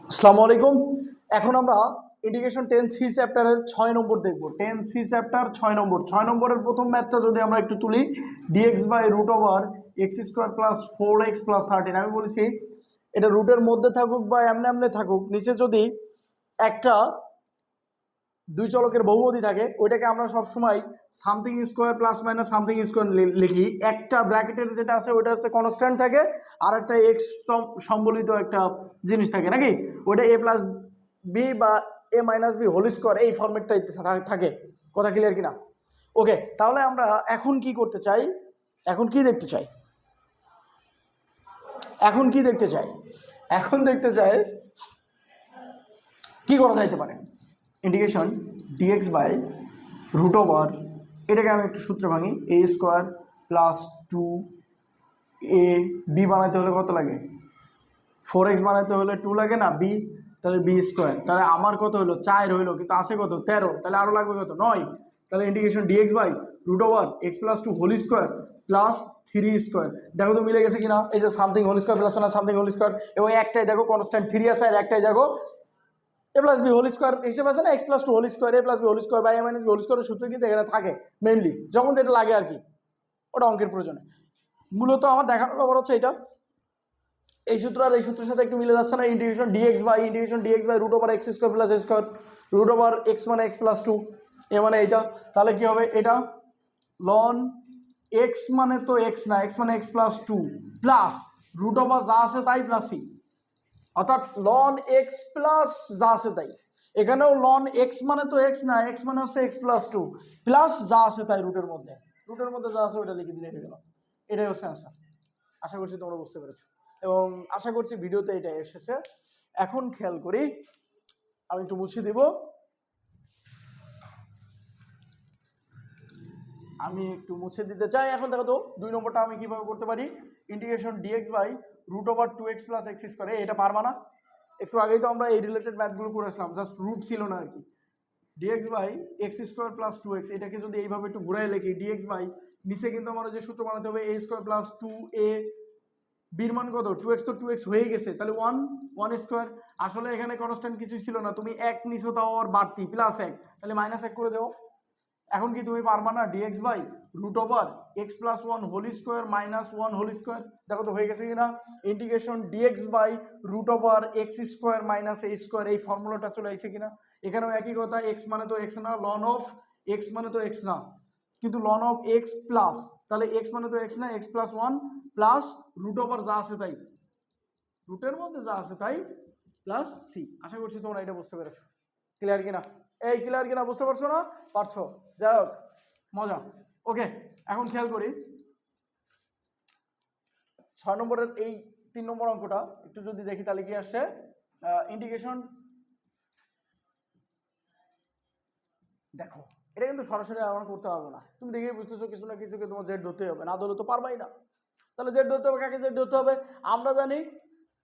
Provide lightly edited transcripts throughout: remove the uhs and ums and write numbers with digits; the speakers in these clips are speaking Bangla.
আসসালামু আলাইকুম। এখন আমরা এডুকেশন 10C চ্যাপ্টারের 6 নম্বর দেখব। 10C চ্যাপ্টার 6 নম্বরের প্রথম ম্যাথটা যদি আমরা একটু তুলি, dx by root over x square plus 4x plus 13। আমি বলেছি এটা রুটের মধ্যে থাকুক বা এমনি এমনি থাকুক, নিচে যদি একটা দুই চলকের বহুপদী থাকে ওইটাকে আমরা সবসময় something square plus minus something square লিখি। একটা ব্র্যাকেটের যেটা আছে ওইটা হচ্ছে কনস্ট্যান্ট থাকে, আর একটা এক্স সম্বলিত একটা জিনিস থাকে নাকি, ওইটা এ প্লাস বি বা এ মাইনাস বি হোল স্কোয়ার এই ফরম্যাটটাই থাকে। কথা ক্লিয়ার কিনা? ওকে, তাহলে আমরা এখন কি করতে চাই, এখন কি দেখতে চাই, এখন কি দেখতে চাই, এখন দেখতে চাই কি করা যাইতে পারে। Integration dx by root over, এটাকে আমি একটু সূত্রে ভাঙি, এ স্কোয়ার প্লাস 2a বি বানাইতে হলে কত লাগে, 4x বানাইতে হলে 2 লাগে না, বি তাহলে বি স্কোয়ার, তাহলে আমার কত হলো 4 হইলো, কিন্তু আছে কত 13, তাহলে আরও লাগবে কত 9। তাহলে integration dx by root over x plus 2 whole square plus 3 square, দেখো তো মিলে গেছে কিনা। এই যে something whole square plus something whole square, এবং একটাই দেখো কনস্ট্যান্ট 3 আছে, আর একটাই দেখো a plus b whole square হিসেবে আছে না, x plus 2 whole square a plus b whole square by a minus b whole স্কোয়ারের সূত্র কিন্তু এখানে থাকে মেনলি, যখন যেটা লাগে আর কি, ওটা অঙ্কের প্রয়োজনে। মূলত আমার দেখানোর ব্যাপার হচ্ছে এটা, এই সূত্র আর এই সূত্রের সাথে একটু মিলে যাচ্ছে না। Integration dx by root over x square plus a square, root over x মানে এক্স প্লাস 2, এ মানে এইটা, তাহলে কি হবে এটা লন এক্স মানে তো এক্স না, এক্স মানে x plus 2 plus root over যা আছে তাই প্লাস সি, অর্থাৎ লন এক্স প্লাস যা আছে তাই। এখানেও লন এক্স মানে তো এক্স না, এক্স মানে হচ্ছে এক্স প্লাস 2 প্লাস যা আছে তাই রুটের মধ্যে যা আছে ওটা লিখে দিলে হয়ে গেল। এটাই হচ্ছে অ্যান্সার। আশা করছি তোমরা বুঝতে পেরেছো, এবং আশা করছি ভিডিওতে এটা এসেছে। এখন খেয়াল করি, আমি একটু মুছে দিব, আমি একটু মুছে দিতে চাই। এখন দেখো তো 2 নম্বরটা আমি কিভাবে করতে পারি। Integration dx by root over 2x plus x square, এটা পারবা না? একটু আগেই তো আমরা এই রিলেটেড ম্যাথগুলো করেছিলাম, জাস্ট রুট ছিল না আর কি। Dx by x square plus 2x, এটাকে যদি এইভাবে একটু ঘুরাই লিখি, ডিএক্স বাই নিচে কিন্তু আমার যে সূত্র বানাতে হবে এ স্কোয়ার প্লাস 2a, বির মান কত 2x, তো 2x হয়ে গেছে, তাহলে 1 স্কোয়ার। আসলে এখানে কনস্ট্যান্ট কিছুই ছিল না, তুমি 1 নিছো তাও আর বাড়তি প্লাস 1, তাহলে মাইনাস 1 করে দেও। এখন কি তুমি পারবা না dx by root over x plus 1 whole square minus 1 whole square, দেখো তো হয়ে গেছে কিনা। Integration dx by root over x square minus a square, এই ফর্মুলাটা চলে আসছে কিনা। এখানেও একই কথা, এক্স মানে তো এক্স না, লন অফ এক্স মানে তো এক্স না, কিন্তু লন অফ এক্স প্লাস, তাহলে এক্স মানে তো এক্স না, x plus 1 plus root over যা আছে তাই, রুটের মধ্যে যা আছে তাই প্লাস সি। আশা করছি তোমরা এটা বুঝতে পেরেছো। ক্লিয়ার কিনা? এই ক্লিয়ার কিনা, বুঝতে পারছো না? পারছো, যাই হোক মজা। ওকে, এখন খেয়াল করি 6 নম্বরের এই 3 নম্বর অঙ্কটা একটু যদি দেখি, তাহলে কি আসছে। ইন্টিগ্রেশন, দেখো এটা কিন্তু সরাসরি আমরা করতে পারবো না, তুমি দেখেই বুঝতেছো কিছু না কিছুকে তোমার জেড ধরতে হবে, না ধরলে তো পারবাই না। তাহলে জেড ধরতে হবে, কাকে জেড ধরতে হবে? আমরা জানি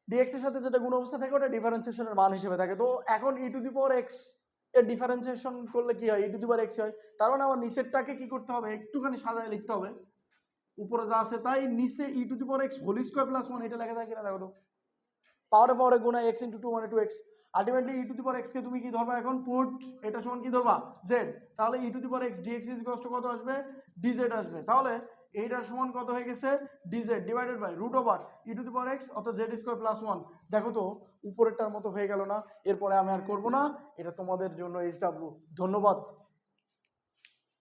ডিএক্স এর সাথে যেটা গুণ অবস্থা থাকে ওটা ডিফারেন্সিয়েশনের মান হিসেবে থাকে। তো এখন ই টু দি পাওয়ার এক্স এর ডিফারেন্সিয়েশন করলে কি হয়, ই টু দি পাওয়ার এক্স হয়। তার মানে আমার নিচেরটাকে কি করতে হবে, একটুখানি সাজায় লিখতে হবে, উপরে যা আছে তাই, নিচে E to the power X whole square plus 1, এটা লেখা থাকে কিনা দেখো তো। পাওয়ারে গুণা এক্স ইন্টু 2 মানে 2x, ultimately E to the power X কে তুমি কি ধরবা এখন, পুট এটা সমান কি ধরবা, জেড। তাহলে E to the power X DX is equal to কত আসবে, ডিজেড আসবে। তাহলে এইটার সমান কত হয়ে গেছে, dz divided by root over e to the power x, অর্থাৎ জেড স্কয়ার প্লাস 1। দেখো তো উপরেরটার মতো হয়ে গেল না? এরপরে আমি আর করব না, এটা তোমাদের জন্য এইচডব্লিউ। ধন্যবাদ।